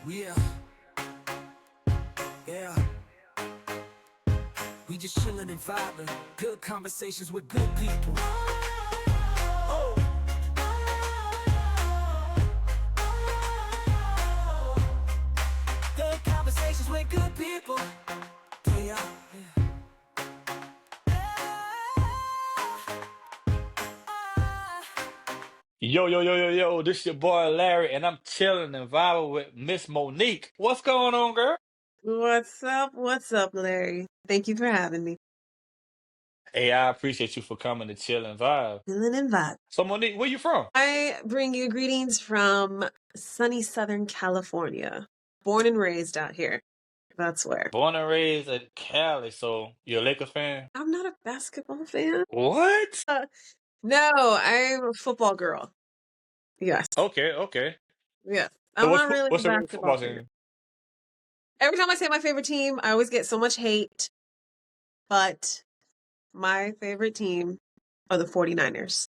Yeah, yeah. We just chillin' and vibing. Good conversations with good people. Oh. Good conversations with good people. Yeah. Yo, yo, yo, yo, yo, this your boy Larry, and I'm chilling and vibing with Miss Monique. What's going on, girl? What's up? What's up, Larry? Thank you for having me. Hey, I appreciate you for coming to chill and vibe. Feeling and vibe. So, Monique, where you from? I bring you greetings from sunny Southern California. Born and raised out here. That's where. Born and raised in Cali, so you're a Lakers fan? I'm not a basketball fan. What? No, I'm a football girl. Yes. Okay, okay. Yes. So, I'm not really a what's your favorite basketball football fan. team? Every time I say my favorite team, I always get so much hate. But my favorite team are the 49ers.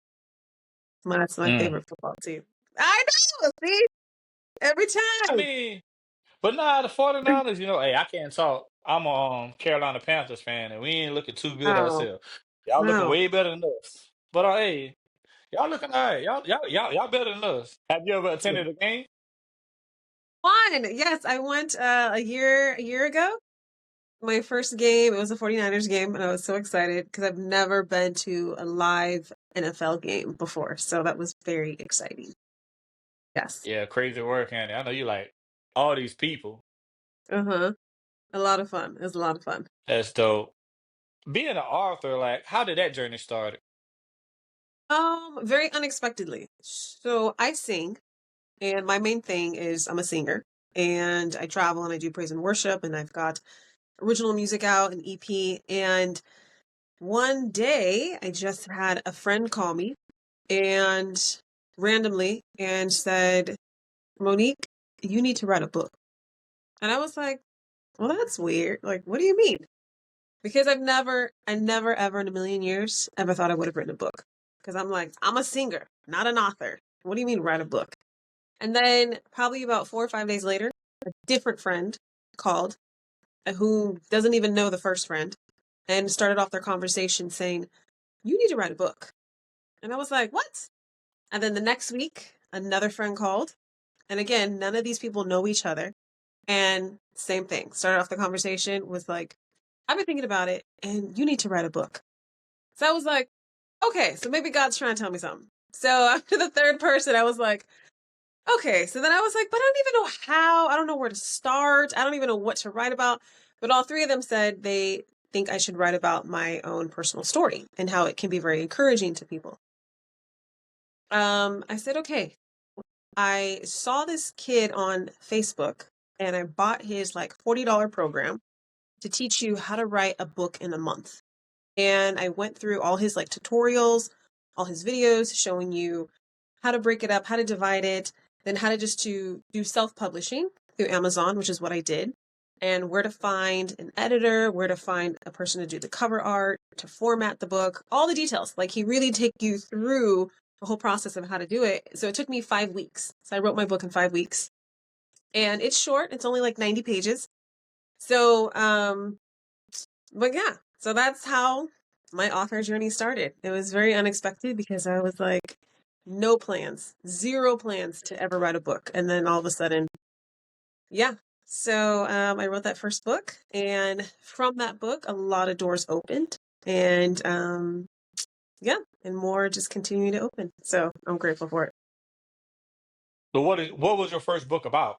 That's my Mm. favorite football team. I know. See? Every I time. mean, but nah, the 49ers, hey, I can't talk. I'm a Carolina Panthers fan, and we ain't looking too good Oh, ourselves. Y'all looking no. way better than us. But hey, y'all looking all right. Y'all better than us. Have you ever attended a game? Fun. Yes, I went a year ago. My first game, it was a 49ers game, and I was so excited because I've never been to a live NFL game before. So that was very exciting. Yes. Yeah, crazy work, Andy. I know you like all these people. Uh-huh. A lot of fun. It was a lot of fun. That's dope. Being an author, like, how did that journey start? Very unexpectedly. So I sing, and my main thing is I'm a singer, and I travel and I do praise and worship, and I've got original music out, an EP, and one day I just had a friend call me and randomly and said, Monique, you need to write a book. And I was like, well, that's weird. Like, what do you mean? Because I never ever in a million years ever thought I would have written a book. Because I'm like, I'm a singer, not an author. What do you mean write a book? And then probably about 4 or 5 days later, a different friend called who doesn't even know the first friend and started off their conversation saying, you need to write a book. And I was like, what? And then the next week, another friend called. And again, none of these people know each other. And same thing. Started off the conversation with like, I've been thinking about it and you need to write a book. So I was like, okay, so maybe God's trying to tell me something. So after the third person, I was like, okay. So then I was like, but I don't even know how. I don't know where to start. I don't even know what to write about. But all three of them said they think I should write about my own personal story and how it can be very encouraging to people. I said, okay. I saw this kid on Facebook and I bought his like $40 program to teach you how to write a book in a month. And I went through all his like tutorials, all his videos showing you how to break it up, how to divide it, then how to just to do self-publishing through Amazon, which is what I did, and where to find an editor, where to find a person to do the cover art, to format the book, all the details. Like he really take you through the whole process of how to do it. So it took me 5 weeks. So I wrote my book in 5 weeks. And it's short, it's only like 90 pages. So but yeah, so that's how my author journey started. It was very unexpected because I was like, no plans, zero plans to ever write a book. And then all of a sudden, yeah. So I wrote that first book. And from that book, a lot of doors opened. And yeah, and more just continue to open. So I'm grateful for it. So, what was your first book about?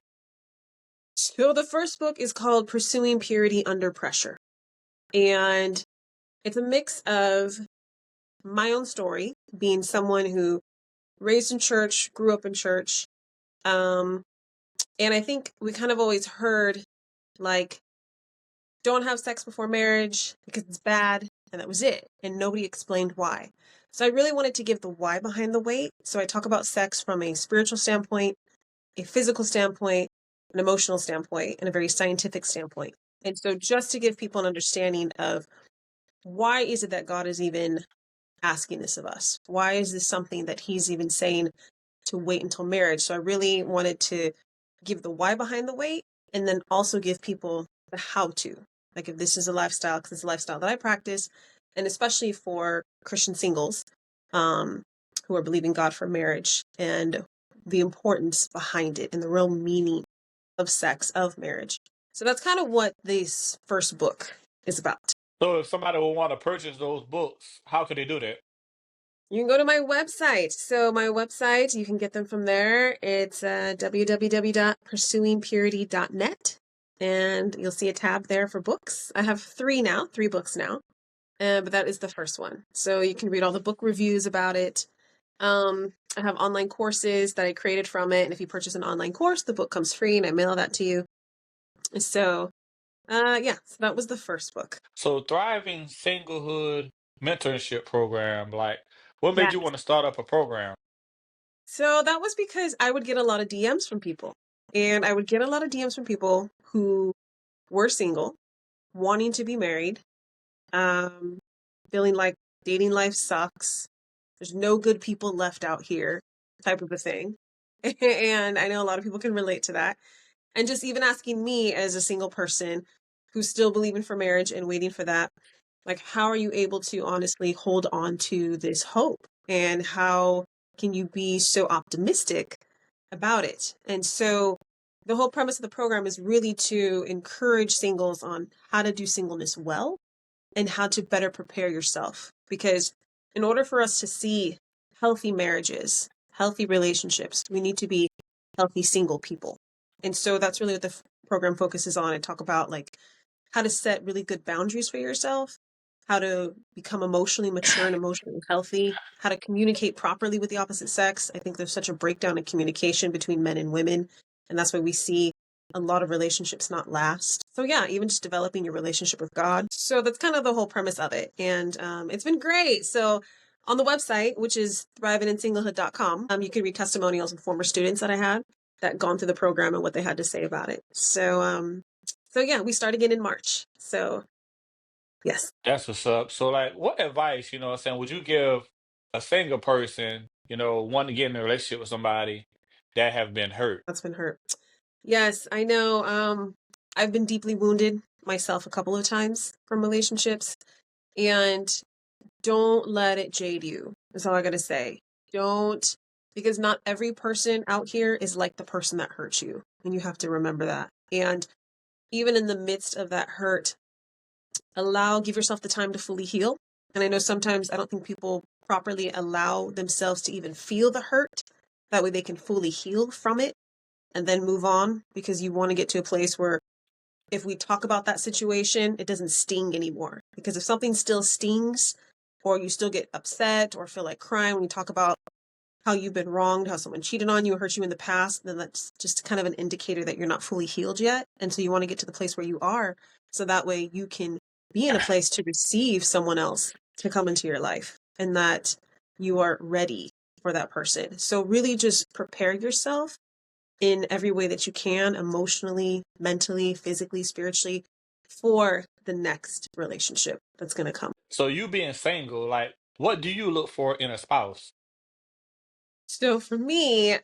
So the first book is called Pursuing Purity Under Pressure. And it's a mix of my own story, being someone who raised in church, grew up in church. Um, and I think we kind of always heard like, don't have sex before marriage because it's bad. And that was it. And nobody explained why. So I really wanted to give the why behind the weight. So I talk about sex from a spiritual standpoint, a physical standpoint, an emotional standpoint, and a very scientific standpoint. And so just to give people an understanding of why is it that God is even asking this of us? Why is this something that he's even saying to wait until marriage? So I really wanted to give the why behind the wait, and then also give people the how to. Like if this is a lifestyle, because it's a lifestyle that I practice, and especially for Christian singles who are believing God for marriage and the importance behind it and the real meaning of sex, of marriage. So that's kind of what this first book is about. So if somebody would want to purchase those books, how could they do that? You can go to my website. So my website, you can get them from there. It's www.pursuingpurity.net. And you'll see a tab there for books. I have three books now. But that is the first one. So you can read all the book reviews about it. I have online courses that I created from it. And if you purchase an online course, the book comes free and I mail that to you. So, yeah, so that was the first book. So Thriving Singlehood Mentorship Program, like what Yeah. made you want to start up a program? So that was because I would get a lot of DMs from people. And I would get a lot of DMs from people who were single, wanting to be married, um, feeling like dating life sucks. There's no good people left out here, type of a thing. And I know a lot of people can relate to that. And just even asking me as a single person who's still believing for marriage and waiting for that, like, how are you able to honestly hold on to this hope? And how can you be so optimistic about it? And so the whole premise of the program is really to encourage singles on how to do singleness well and how to better prepare yourself. Because in order for us to see healthy marriages, healthy relationships, we need to be healthy single people. And so that's really what the program focuses on. And talk about like how to set really good boundaries for yourself, how to become emotionally mature and emotionally healthy, how to communicate properly with the opposite sex. I think there's such a breakdown in communication between men and women. And that's why we see a lot of relationships not last. So yeah, even just developing your relationship with God. So that's kind of the whole premise of it. And it's been great. So on the website, which is thrivingInSinglehood.com, you can read testimonials of former students that I had that gone through the program and what they had to say about it. So yeah, we start again in March. So yes, That's what's up. So like what advice, what I'm saying, would you give a single person, wanting to get in a relationship with somebody that have been hurt? that's been hurt. Yes, I know. I've been deeply wounded myself a couple of times from relationships, and don't let it jade you. That's all I gotta say. Don't, because not every person out here is like the person that hurt you, and you have to remember that. And even in the midst of that hurt, give yourself the time to fully heal. And I know sometimes I don't think people properly allow themselves to even feel the hurt. That way they can fully heal from it and then move on, because you want to get to a place where if we talk about that situation, it doesn't sting anymore. Because if something still stings, or you still get upset or feel like crying when you talk about how you've been wronged, how someone cheated on you or hurt you in the past, then that's just kind of an indicator that you're not fully healed yet. And so you want to get to the place where you are, so that way you can be in a place to receive someone else to come into your life, and that you are ready for that person. So really just prepare yourself in every way that you can, emotionally, mentally, physically, spiritually, for the next relationship that's going to come. So you being single, like what do you look for in a spouse? So for me,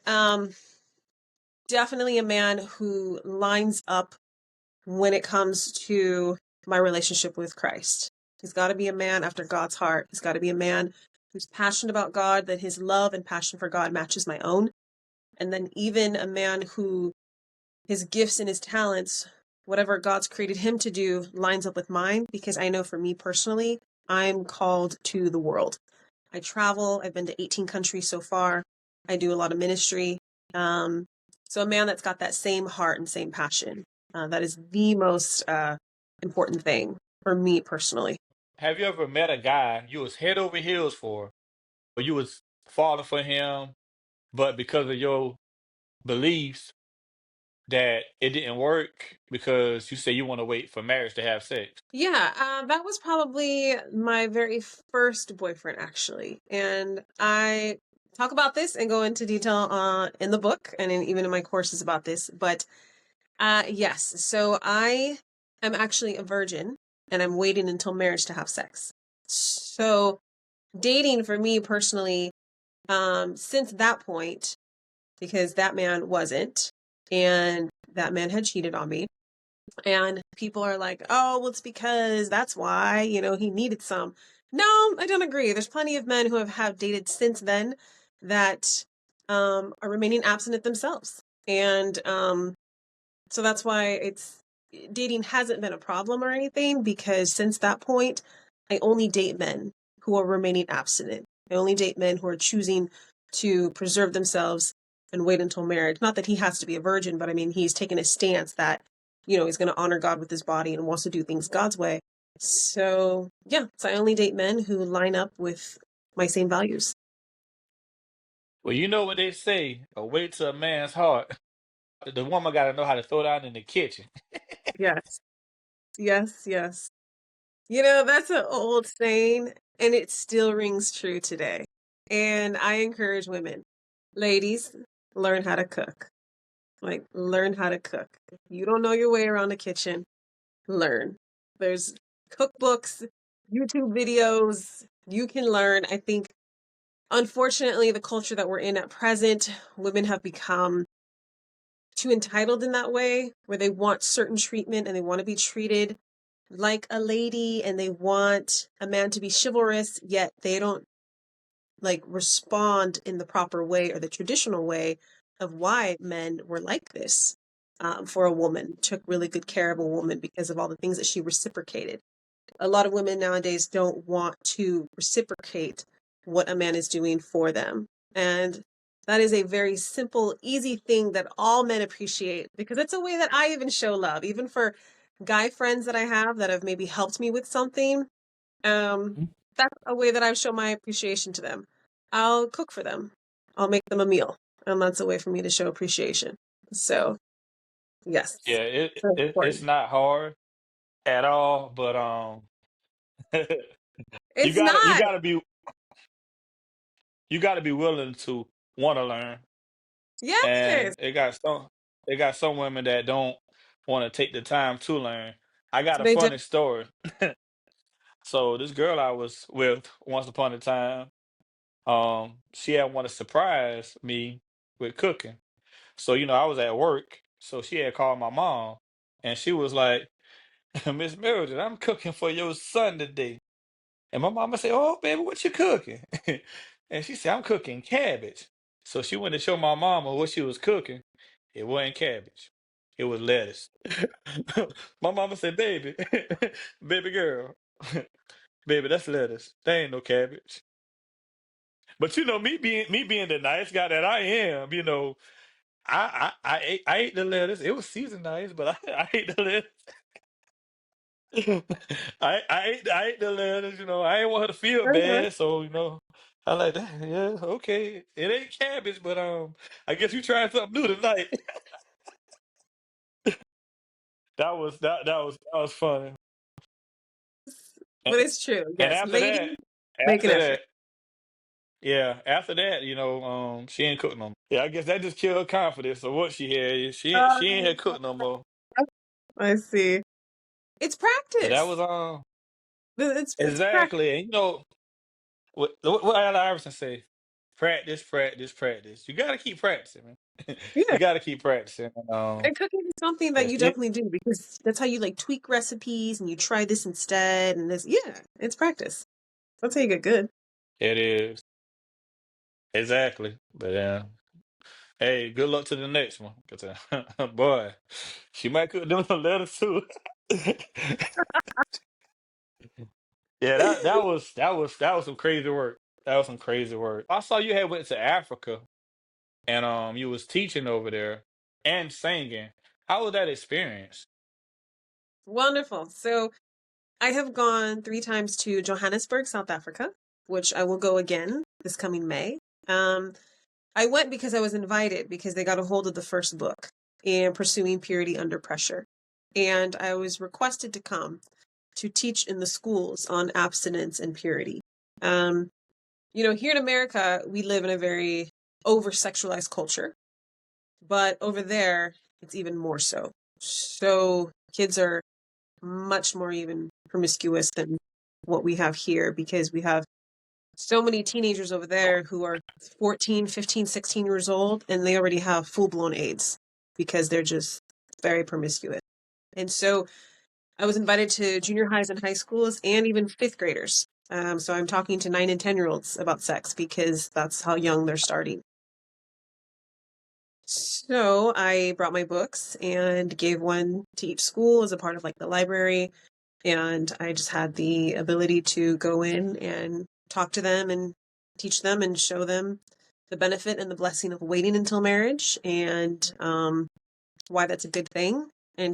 definitely a man who lines up when it comes to my relationship with Christ. He's got to be a man after God's heart. He's got to be a man who's passionate about God, that his love and passion for God matches my own. And then even a man who his gifts and his talents, whatever God's created him to do, lines up with mine. Because I know for me personally, I'm called to the world. I travel. I've been to 18 countries so far. I do a lot of ministry. So a man that's got that same heart and same passion, that is the most important thing for me personally. Have you ever met a guy you was head over heels for, or you was falling for him, but because of your beliefs that it didn't work because you say you want to wait for marriage to have sex? Yeah, that was probably my very first boyfriend, actually. And I talk about this and go into detail in the book and even in my courses about this. But yes, so I am actually a virgin and I'm waiting until marriage to have sex. So dating for me personally, since that point, because that man wasn't. and that man had cheated on me. And people are like, oh, well, it's because that's why, he needed some. No, I don't agree. There's plenty of men who have dated since then that are remaining abstinent themselves. And so that's why dating hasn't been a problem or anything, because since that point, I only date men who are remaining abstinent. I only date men who are choosing to preserve themselves and wait until marriage. Not that he has to be a virgin, but I mean, he's taken a stance that, he's going to honor God with his body and wants to do things God's way. So, yeah, so I only date men who line up with my same values. Well, you know what they say, a way to a man's heart. The woman got to know how to throw down in the kitchen. Yes, yes, yes. That's an old saying, and it still rings true today. And I encourage women, ladies, learn how to cook. Like, learn how to cook. If you don't know your way around the kitchen, learn. There's cookbooks, YouTube videos, you can learn. I think, unfortunately, the culture that we're in at present, women have become too entitled in that way, where they want certain treatment and they want to be treated like a lady, and they want a man to be chivalrous, yet they don't like respond in the proper way or the traditional way of why men were like this. For a woman, took really good care of a woman because of all the things that she reciprocated. A lot of women nowadays don't want to reciprocate what a man is doing for them. And that is a very simple, easy thing that all men appreciate, because it's a way that I even show love, even for guy friends that I have that have maybe helped me with something. That's a way that I show my appreciation to them. I'll cook for them. I'll make them a meal. And that's a way for me to show appreciation. So, yes, Yeah, so it's important. not hard at all, but you It's gotta not. you gotta be willing to want to learn. Yes. And it got some women that don't want to take the time to learn. I got a They do. funny story. So this girl I was with once upon a time, she had wanted to surprise me with cooking. So I was at work, so she had called my mom, and she was like, "Miss Mildred, I'm cooking for your son today." And my mama said, "Oh, baby, what you cooking?" And she said, "I'm cooking cabbage." So she went to show my mama what she was cooking. It wasn't cabbage. It was lettuce. My mama said, "Baby, baby girl, baby, that's lettuce. That ain't no cabbage." But me being the nice guy that I am, I ate the lettuce. It was seasoned nice, but I ate the lettuce. I ate the lettuce. I ain't want her to feel Uh-huh. bad, so I like that. Yeah, okay. It ain't cabbage, but I guess you trying something new tonight. That was funny. And, But it's true. and Yes. Ladies, make an after effort. that, yeah, after that, she ain't cook no more. Yeah, I guess that just killed her confidence of what she had. She ain't had cook no more. I see. It's But that was practice. It's practice. exactly. And what Allen Iverson say? Practice, practice, practice. You got to keep practicing, man. Yeah. You got to keep practicing. And cooking is something that you It definitely do, because that's how you like tweak recipes and you try this instead and this. Yeah, it's practice. That's how you get good. it is exactly. But hey, good luck to the next one. 'Cause, boy, she might cook them some lettuce too. Yeah, that was some crazy work. That was some crazy work. I saw you had went to Africa and you was teaching over there and singing. How was that experience? Wonderful. So I have gone 3 times to Johannesburg, South Africa, which I will go again this coming May. Um, I went because I was invited, because they got a hold of the first book in Pursuing Purity Under Pressure. And I was requested to come to teach in the schools on abstinence and purity. Um, here in America, we live in a very over sexualized culture, but over there, it's even more so. So kids are much more even promiscuous than what we have here, because we have so many teenagers over there who are 14, 15, 16 years old, and they already have full blown AIDS. because they're just very promiscuous. And so I was invited to junior highs and high schools and even fifth graders. So I'm talking to 9 and 10-year-olds about sex because that's how young they're starting. So I brought my books and gave one to each school as a part of like the library. And I just had the ability to go in and talk to them and teach them and show them the benefit and the blessing of waiting until marriage and why that's a good thing. And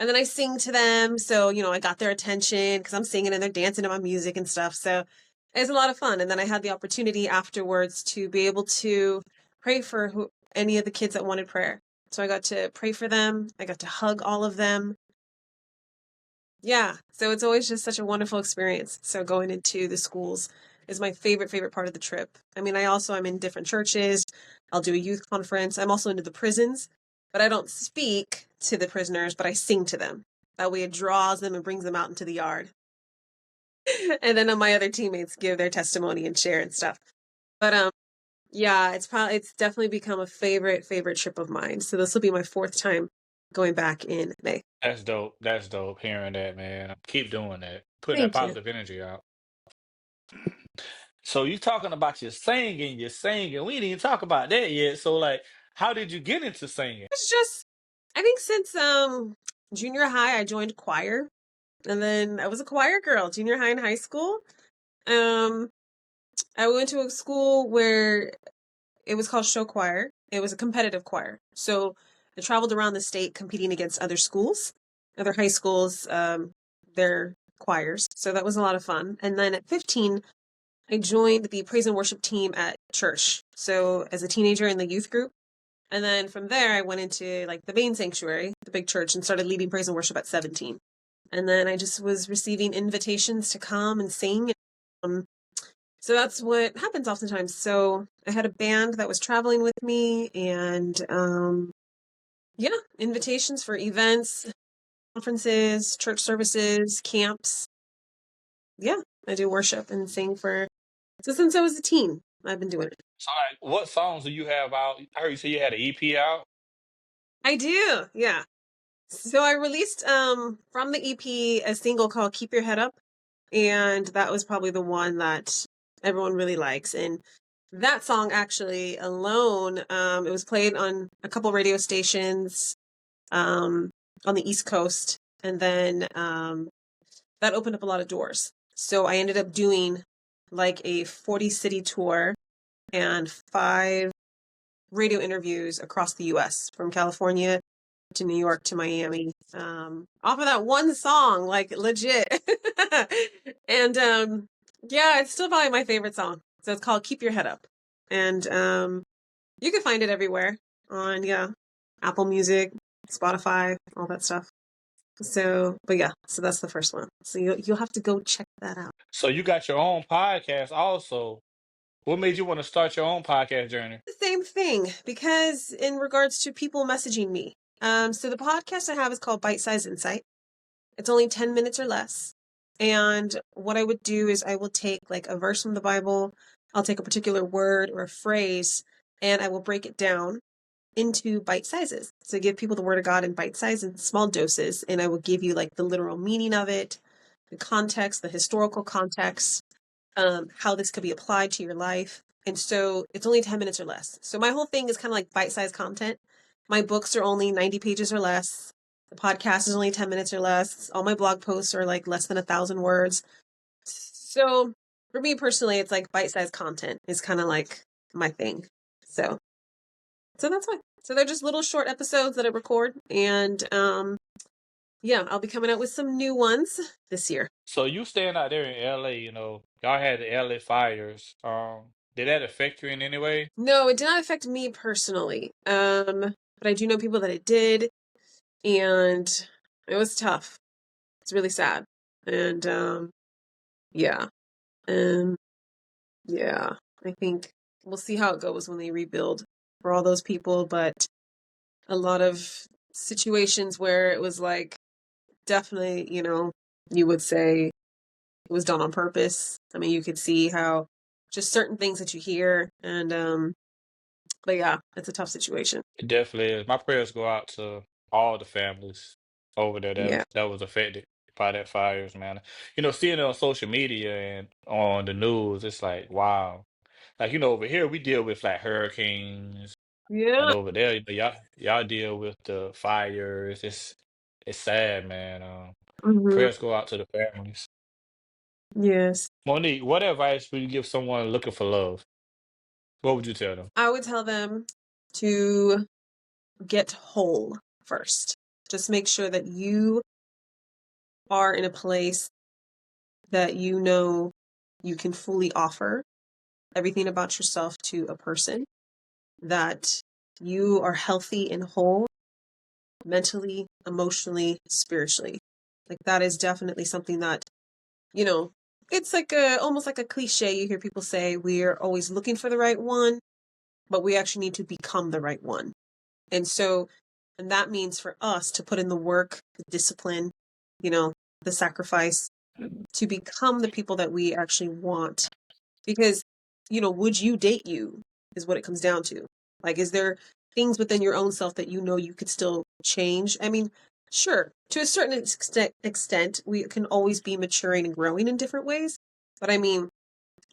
then I sing to them. So, I got their attention because I'm singing and they're dancing to my music and stuff. So it's a lot of fun. And then I had the opportunity afterwards to be able to pray for any of the kids that wanted prayer. So I got to pray for them. I got to hug all of them. Yeah. So it's always just such a wonderful experience. So going into the schools is my favorite part of the trip. I mean, I'm in different churches. I'll do a youth conference. I'm also into the prisons, but I don't speak to the prisoners, but I sing to them. That way it draws them and brings them out into the yard. And then my other teammates give their testimony and share and stuff. But yeah, it's definitely become a favorite trip of mine. So this will be my 4th time going back in May. That's dope. That's dope hearing that, man. Keep doing that. Putting that Thank you. positive energy out. So you talking about your singing. We didn't even talk about that yet. So like, how did you get into singing? It's just, I think since junior high, I joined choir, and then I was a choir girl, junior high and high school. Um, I went to a school where it was called show choir. It was a competitive choir, so I traveled around the state competing against other schools, other high schools, their choirs. So that was a lot of fun. And then at 15, I joined the praise and worship team at church. So as a teenager in the youth group. And then from there, I went into like the main sanctuary, the big church, and started leading praise and worship at 17. And then I just was receiving invitations to come and sing. So that's what happens oftentimes. So I had a band that was traveling with me and, yeah, invitations for events, conferences, church services, camps. Yeah, I do worship and sing so since I was a teen, I've been doing it. So like, what songs do you have out? I heard you say you had an EP out. I do, yeah. So I released from the EP a single called Keep Your Head Up, and that was probably the one that everyone really likes. And that song actually alone, it was played on a couple radio stations on the East Coast, and then that opened up a lot of doors. So I ended up doing like a 40 city tour and 5 radio interviews across the US, from California to New York to Miami, off of that one song, like legit. And yeah, it's still probably my favorite song. So it's called Keep Your Head Up. And you can find it everywhere on, yeah, Apple Music, Spotify, all that stuff. So, but yeah, so that's the first one. So you'll have to go check that out. So you got your own podcast also. What made you want to start your own podcast journey? The same thing, because in regards to people messaging me, so the podcast I have is called Bite Size Insight. It's only 10 minutes or less. And what I would do is I will take like a verse from the Bible, I'll take a particular word or a phrase, and I will break it down into bite sizes. So give people the word of God in bite sizes and small doses, and I will give you like the literal meaning of it, the context, the historical context, how this could be applied to your life. And so it's only 10 minutes or less. So my whole thing is kind of like bite-sized content. My books are only 90 pages or less. The podcast is only 10 minutes or less. All my blog posts are like less than 1,000 words. So for me personally, it's like bite-sized content is kind of like my thing. So that's why. So they're just little short episodes that I record, and yeah, I'll be coming out with some new ones this year. So you staying out there in LA, y'all had the LA fires. Did that affect you in any way? No, it did not affect me personally. But I do know people that it did, and it was tough. It's really sad. And yeah. Um yeah, I think we'll see how it goes when they rebuild for all those people, but a lot of situations where it was like definitely, you would say it was done on purpose. I mean, you could see how just certain things that you hear, and But yeah, it's a tough situation. It definitely is. My prayers go out to all the families over there Yeah. that was affected by that fires, man. Seeing it on social media and on the news, it's like, wow. Like, over here we deal with like hurricanes, and Yeah. over there, y'all deal with the fires. It's sad, man. Hmm. Prayers go out to the families. Yes. Monique, what advice would you give someone looking for love? What would you tell them? I would tell them to get whole first. Just make sure that you are in a place that you know you can fully offer everything about yourself to a person, that you are healthy and whole mentally, emotionally, spiritually. Like that is definitely something that, you know, it's like almost like a cliche. You hear people say we're always looking for the right one, but we actually need to become the right one. And so, and that means for us to put in the work, the discipline, you know, the sacrifice to become the people that we actually want. Because, would you date you is what it comes down to. Like, is there things within your own self that you know you could still change? I mean, sure, to a certain extent, we can always be maturing and growing in different ways. But I mean,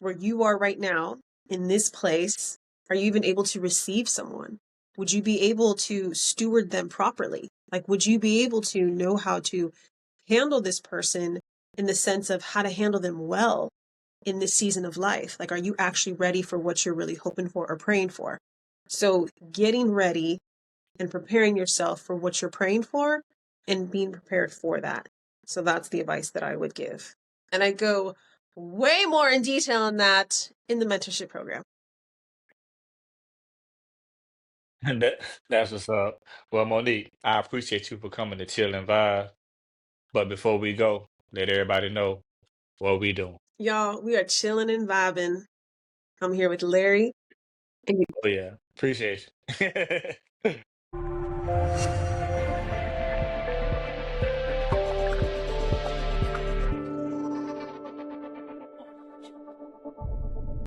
where you are right now in this place, are you even able to receive someone? Would you be able to steward them properly? Like, would you be able to know how to handle this person in the sense of how to handle them well in this season of life? Like, are you actually ready for what you're really hoping for or praying for? So, getting ready and preparing yourself for what you're praying for and being prepared for that. So, that's the advice that I would give. And I go way more in detail on that in the mentorship program. That that's what's up. Well, Monique, I appreciate you for coming to chill and vibe. But before we go, let everybody know what we doing. Y'all, we are chilling and vibing. I'm here with Larry. And Oh yeah, appreciate you.